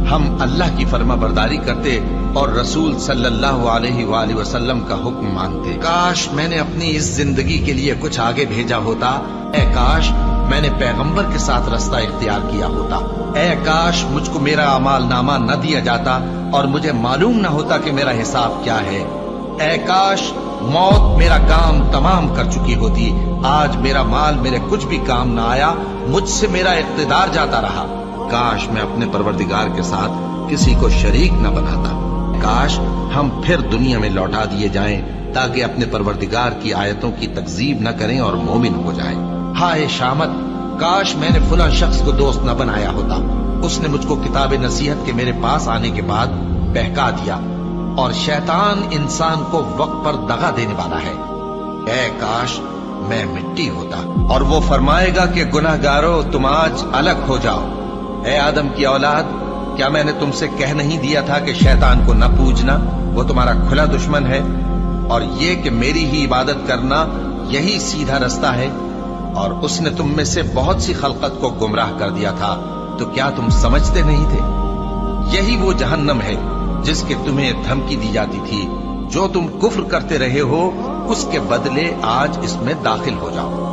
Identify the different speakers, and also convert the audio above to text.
Speaker 1: ہم اللہ کی فرما برداری کرتے اور رسول صلی اللہ علیہ وآلہ وسلم کا حکم مانتے۔ کاش میں نے اپنی اس زندگی کے لیے کچھ آگے بھیجا ہوتا، اے کاش میں نے پیغمبر کے ساتھ رستہ اختیار کیا ہوتا، اے کاش مجھ کو میرا اعمال نامہ نہ دیا جاتا اور مجھے معلوم نہ ہوتا کہ میرا حساب کیا ہے، اے کاش موت میرا کام تمام کر چکی ہوتی، آج میرا مال میرے کچھ بھی کام نہ آیا، مجھ سے میرا اقتدار جاتا رہا، کاش میں اپنے پروردگار کے ساتھ کسی کو شریک نہ بناتا، کاش ہم پھر دنیا میں لوٹا دیے جائیں تاکہ اپنے پروردگار کی آیتوں کی تکذیب نہ کریں اور مومن ہو جائیں۔ ہائے شامت، کاش میں نے فلاں شخص کو دوست نہ بنایا ہوتا، اس نے مجھ کو کتاب نصیحت کے میرے پاس آنے کے بعد بہکا دیا، اور شیطان انسان کو وقت پر دغا دینے والا ہے، اے کاش میں مٹی ہوتا۔ اور وہ فرمائے گا کہ گناہگارو تم آج الگ ہو جاؤ، اے آدم کی اولاد، کیا میں نے تم سے کہہ نہیں دیا تھا کہ شیطان کو نہ پوجنا، وہ تمہارا کھلا دشمن ہے، اور یہ کہ میری ہی عبادت کرنا یہی سیدھا رستہ ہے، اور اس نے تم میں سے بہت سی خلقت کو گمراہ کر دیا تھا، تو کیا تم سمجھتے نہیں تھے؟ یہی وہ جہنم ہے جس کے تمہیں دھمکی دی جاتی تھی، جو تم کفر کرتے رہے ہو اس کے بدلے آج اس میں داخل ہو جاؤ۔